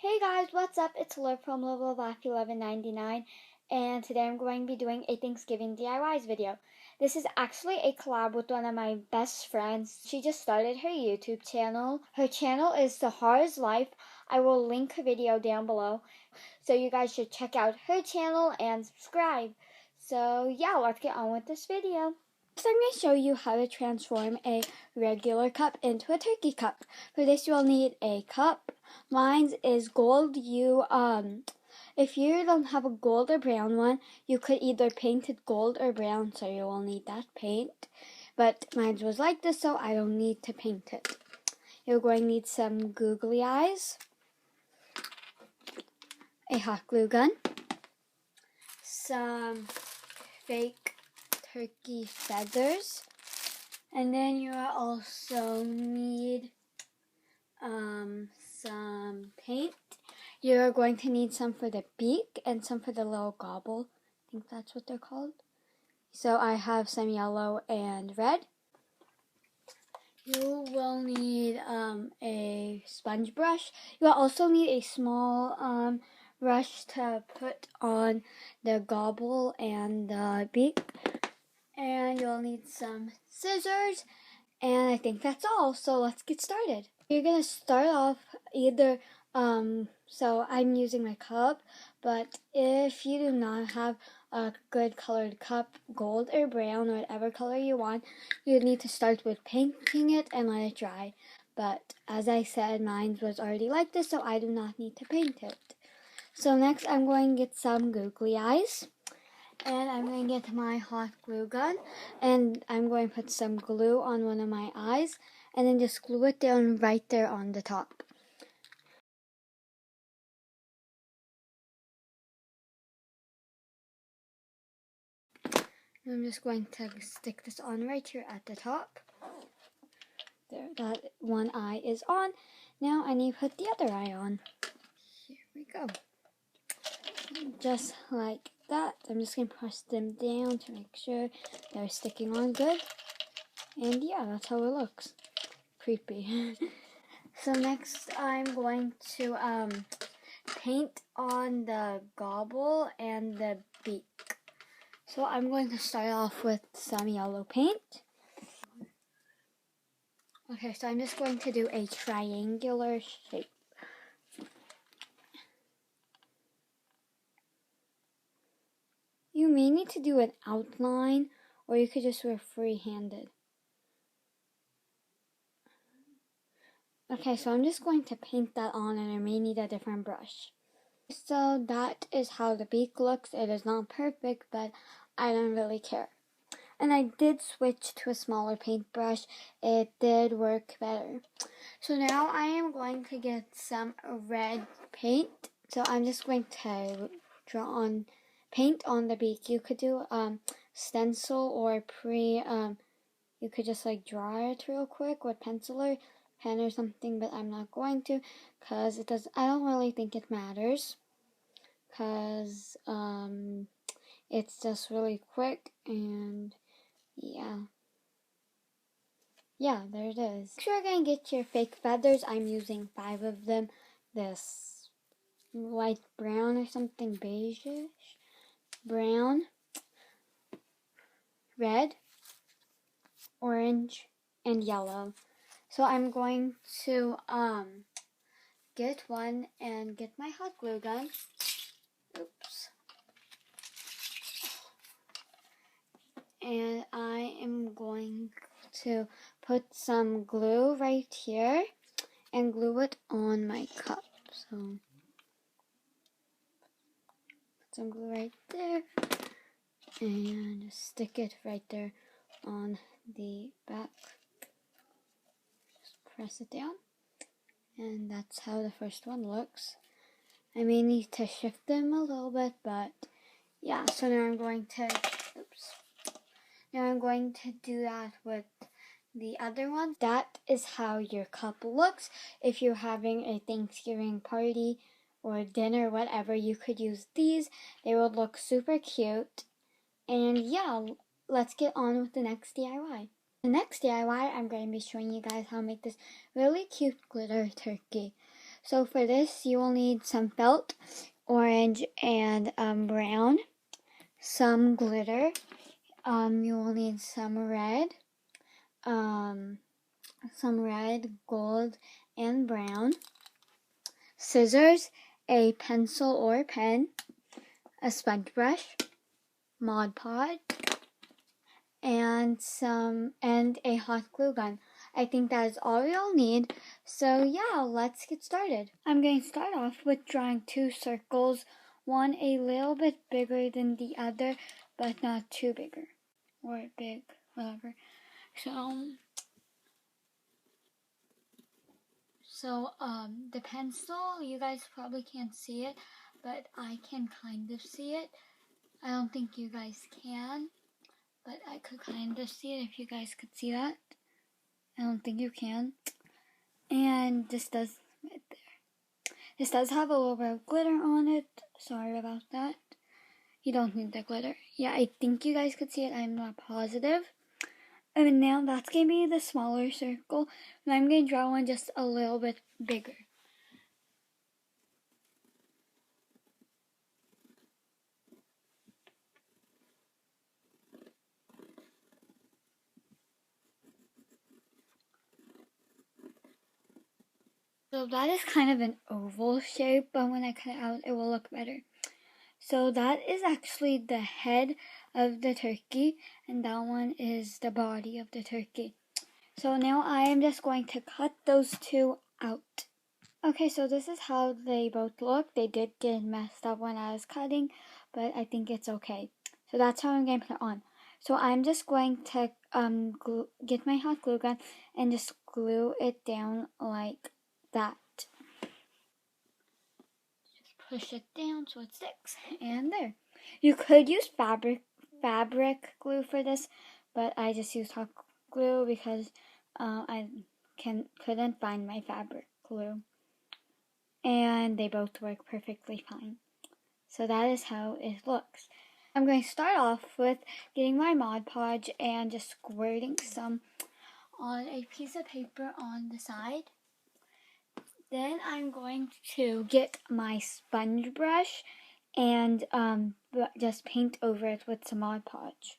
Hey guys, what's up? It's Liv from LiveLoveLife1199, and today I'm going to be doing a Thanksgiving DIYs video. This is actually a collab with one of my best friends. She just started her YouTube channel. Her channel is Sahar's Life. I will link her video down below, so you guys should check out her channel and subscribe. So yeah, let's get on with this video. First, I'm going to show you how to transform a regular cup into a turkey cup. For this, you'll need a cup. Mine is gold. If you don't have a gold or brown one, you could either paint it gold or brown, so you will need that paint. But mine was like this, so I don't need to paint it. You're going to need some googly eyes, a hot glue gun, some fake turkey feathers, and then you will also need some paint. You're going to need some for the beak and some for the little gobble. I think that's what they're called. So I have some yellow and red. You will need a sponge brush. You will also need a small brush to put on the gobble and the beak. And you'll need some scissors, and I think that's all, so let's get started. You're going to start off either, so I'm using my cup, but if you do not have a good colored cup, gold or brown or whatever color you want, you need to start with painting it and let it dry. But as I said, mine was already like this, so I do not need to paint it. So next I'm going to get some googly eyes. And I'm going to get my hot glue gun, and I'm going to put some glue on one of my eyes, and then just glue it down right there on the top. And I'm just going to stick this on right here at the top. There, that one eye is on. Now I need to put the other eye on. Here we go. Just like that. I'm just going to press them down to make sure they're sticking on good. And yeah, that's how it looks. Creepy. So next I'm going to paint on the gobble and the beak. So I'm going to start off with some yellow paint. Okay, so I'm just going to do a triangular shape. You may need to do an outline, or you could just do it free-handed. Okay, so I'm just going to paint that on, and I may need a different brush. So that is how the beak looks. It is not perfect, but I don't really care. And I did switch to a smaller paintbrush. It did work better. So now I am going to get some red paint. So I'm just going to draw on paint on the beak. You could do stencil or you could just like draw it real quick with pencil or pen or something, but I'm not going to because I don't really think it matters because it's just really quick, and yeah, there it is. Make sure you're going to get your fake feathers. I'm using 5 of them. This light brown or something, beige-ish, brown, red, orange, and yellow. So I'm going to get one and get my hot glue gun. Oops. And I am going to put some glue right here and glue it on my cup. So put some glue right there and just stick it right there on the back. Just press it down, and that's how the first one looks. I may need to shift them a little bit, but yeah. So now I'm going to do that with the other one. That is how your cup looks. If you're having a Thanksgiving party or dinner, whatever, you could use these. They would look super cute. And yeah, let's get on with the next DIY. The next DIY, I'm going to be showing you guys how to make this really cute glitter turkey. So for this, you will need some felt, orange and brown, some glitter. You will need some red, gold, and brown, scissors, a pencil or pen, a sponge brush, Mod Podge, and a hot glue gun. I think that is all you'll need. So yeah, let's get started. I'm going to start off with drawing 2 circles, one a little bit bigger than the other, but not too bigger or big, whatever. So the pencil, you guys probably can't see it, but I can kind of see it. I don't think you guys can, but I could kind of see it if you guys could see that. I don't think you can. And this does, right there. This does have a little bit of glitter on it. Sorry about that. You don't need the glitter. Yeah, I think you guys could see it. I'm not positive. And now that's going to be the smaller circle. And I'm going to draw one just a little bit bigger. So that is kind of an oval shape, but when I cut it out, it will look better. So that is actually the head of the turkey, and that one is the body of the turkey. So now I am just going to cut those 2 out. Okay, so this is how they both look. They did get messed up when I was cutting, but I think it's okay. So that's how I'm going to put it on. So I'm just going to get my hot glue gun and just glue it down like that. Just push it down so it sticks, and there. You could use fabric glue for this, but I just used hot glue because I couldn't find my fabric glue, and they both work perfectly fine. So that is how it looks. I'm going to start off with getting my Mod Podge and just squirting some on a piece of paper on the side. Then I'm going to get my sponge brush and just paint over it with some Mod Podge.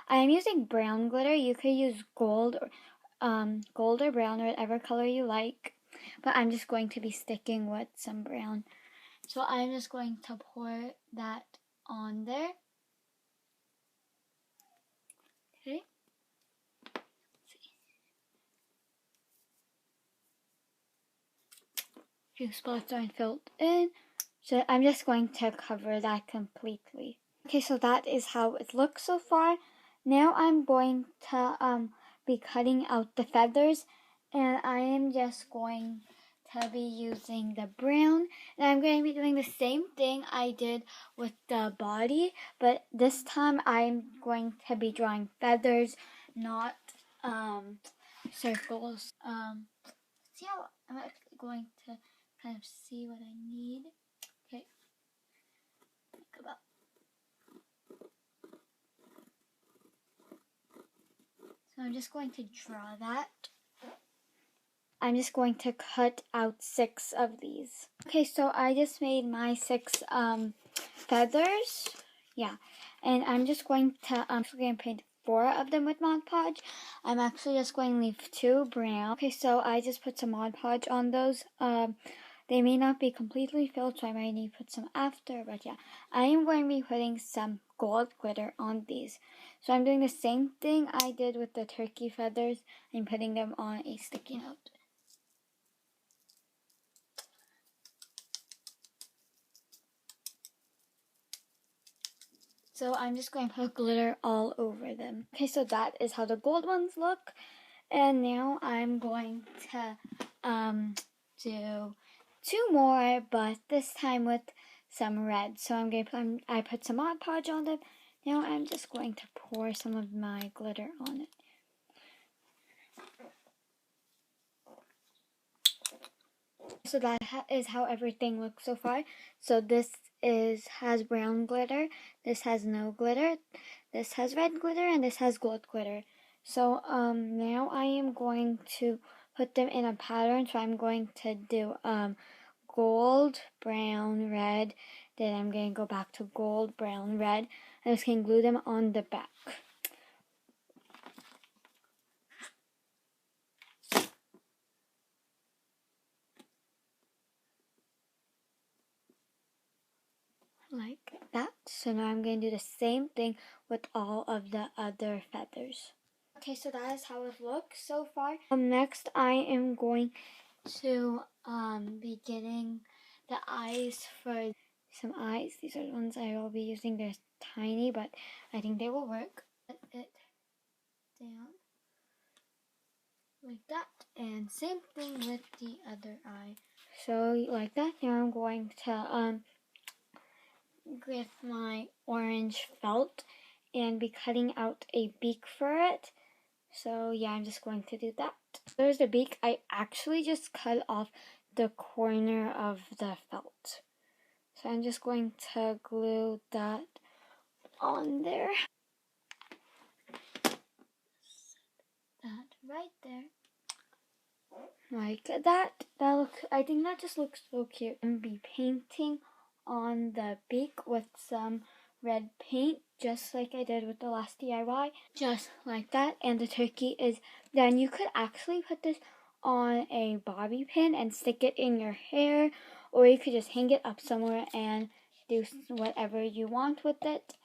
I am using brown glitter. You could use gold or brown or whatever color you like, but I'm just going to be sticking with some brown. So I'm just going to pour that on there. Okay. Few spots aren't filled in, so I'm just going to cover that completely. Okay, so that is how it looks so far. Now I'm going to be cutting out the feathers, and I am just going to be using the brown, and I'm going to be doing the same thing I did with the body, but this time I'm going to be drawing feathers, not circles. See how I'm actually going to kind of see what I need. Okay, think about. So I'm just going to draw that. I'm just going to cut out 6 of these. Okay, so I just made my 6 feathers. Yeah, and I'm just going to paint 4 of them with Mod Podge. I'm actually just going to leave 2 brown. Okay, so I just put some Mod Podge on those. They may not be completely filled, so I might need to put some after, but yeah. I am going to be putting some gold glitter on these. So I'm doing the same thing I did with the turkey feathers. I'm putting them on a sticky note. So I'm just going to put glitter all over them. Okay, so that is how the gold ones look. And now I'm going to do 2 more, but this time with some red. So I'm going to I put some Mod Podge on them. Now I'm just going to pour some of my glitter on it. So that is how everything looks so far. So this has brown glitter, this has no glitter, this has red glitter, and this has gold glitter. So now I am going to put them in a pattern. So I'm going to do gold, brown, red. Then I'm going to go back to gold, brown, red. I'm just going to glue them on the back. Like that. So now I'm going to do the same thing with all of the other feathers. Okay, so that is how it looks so far. Next I am going to be getting the eyes for some eyes. These are the ones I will be using. They're tiny, but I think they will work. Put it down like that, and same thing with the other eye. So like that. Now I'm going to with my orange felt and be cutting out a beak for it. So yeah, I'm just going to do that. There's the beak. I actually just cut off the corner of the felt. So I'm just going to glue that on there. That right there. Like that. I think that just looks so cute. I'm be painting on the beak with some red paint, just like I did with the last DIY. Just like that. And the turkey is done. You could actually put this on a bobby pin and stick it in your hair, or you could just hang it up somewhere and do whatever you want with it.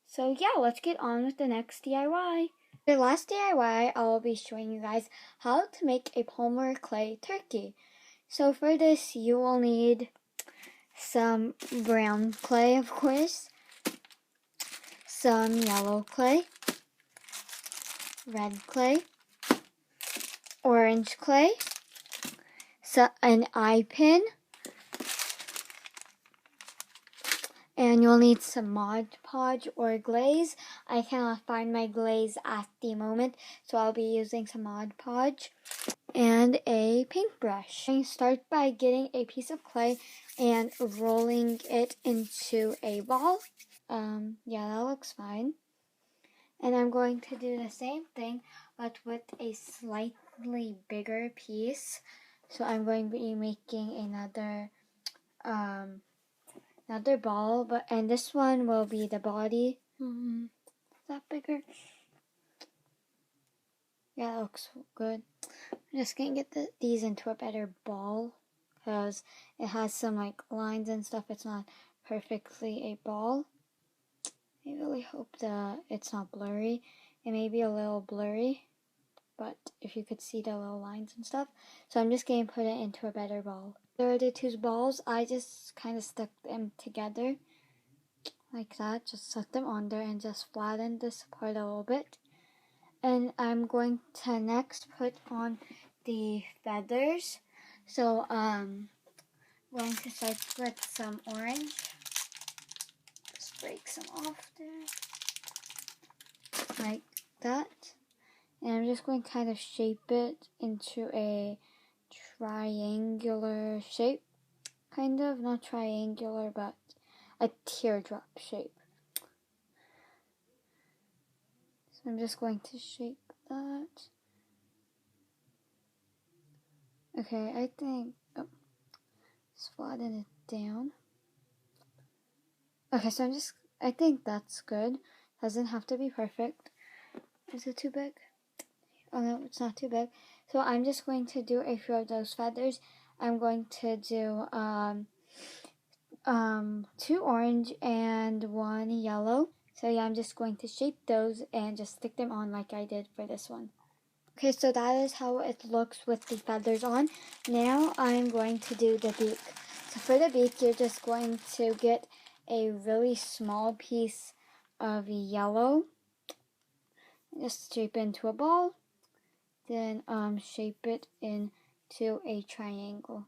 So yeah, let's get on with the next DIY. The last DIY, I'll be showing you guys how to make a polymer clay turkey. So for this, you will need some brown clay, of course, some yellow clay, red clay, orange clay, an eye pin, and you'll need some Mod Podge or glaze. I cannot find my glaze at the moment, so I'll be using some Mod Podge. And a paintbrush. I start by getting a piece of clay and rolling it into a ball. Yeah, that looks fine. And I'm going to do the same thing, but with a slightly bigger piece. So I'm going to be making another ball, and this one will be the body. Is that bigger? Yeah, that looks good. I'm just gonna get these into a better ball because it has some like lines and stuff. It's not perfectly a ball. I really hope that it's not blurry. It may be a little blurry, but if you could see the little lines and stuff. So I'm just gonna put it into a better ball. There are the two balls. I just kind of stuck them together like that. Just set them on there and just flatten this part a little bit. And I'm going to next put on the feathers. So I'm going to start with some orange. Just break some off there. Like that. And I'm just going to kind of shape it into a triangular shape. Kind of, not triangular, but a teardrop shape. So I'm just going to shape that. Okay, I think, just flatten it down. Okay, so I think that's good. Doesn't have to be perfect. Is it too big? Oh no, it's not too big. So I'm just going to do a few of those feathers. I'm going to do 2 orange and 1 yellow. So yeah, I'm just going to shape those and just stick them on like I did for this one. Okay, so that is how it looks with the feathers on. Now I'm going to do the beak. So for the beak, you're just going to get a really small piece of yellow. Just shape it into a ball. Then shape it into a triangle.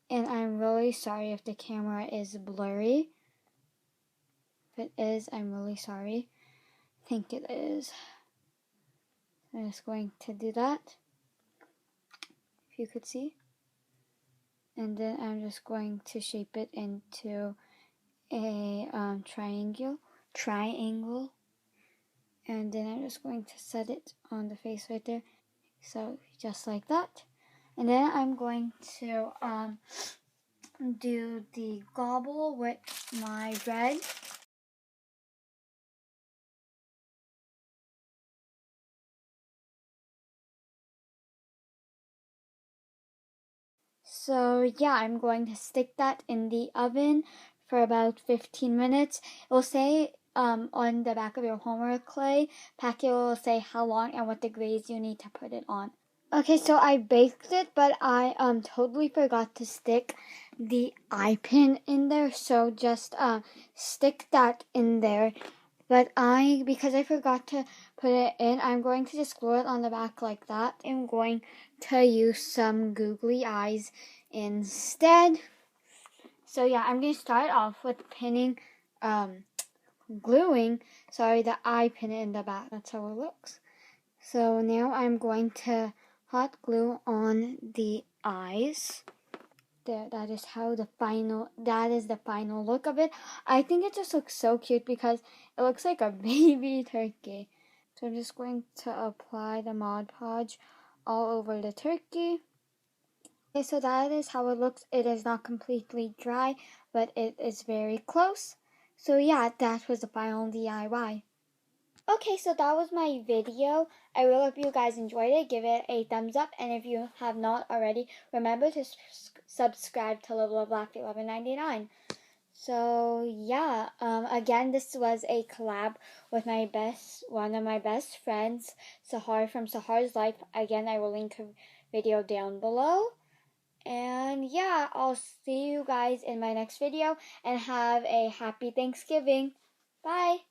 And I'm really sorry if the camera is blurry. If it is, I'm really sorry. I think it is. I'm just going to do that. If you could see. And then I'm just going to shape it into a triangle. And then I'm just going to set it on the face right there. So just like that. And then I'm going to do the gobble with my bread. So yeah, I'm going to stick that in the oven for about 15 minutes. It will say on the back of your homework clay packet, will say how long and what degrees you need to put it on. Okay, so I baked it, but I totally forgot to stick the eye pin in there. So just stick that in there. But because I forgot to put it in, I'm going to just glue it on the back like that. I'm going to use some googly eyes instead. So yeah, I'm going to start off with pinning, gluing, the eye pin in the back. That's how it looks. So now I'm going to hot glue on the eyes. There, that is the final look of it. I think it just looks so cute because it looks like a baby turkey. So I'm just going to apply the Mod Podge all over the turkey. Okay, so that is how it looks. It is not completely dry, but it is very close. So yeah, that was the final DIY. Okay, so that was my video. I really hope you guys enjoyed it. Give it a thumbs up, and if you have not already, remember to subscribe to Live Love Laugh 11.99. So yeah, again, this was a collab with one of my best friends, Sahar from Sahar's Life. Again, I will link her video down below. And yeah, I'll see you guys in my next video, and have a happy Thanksgiving. Bye.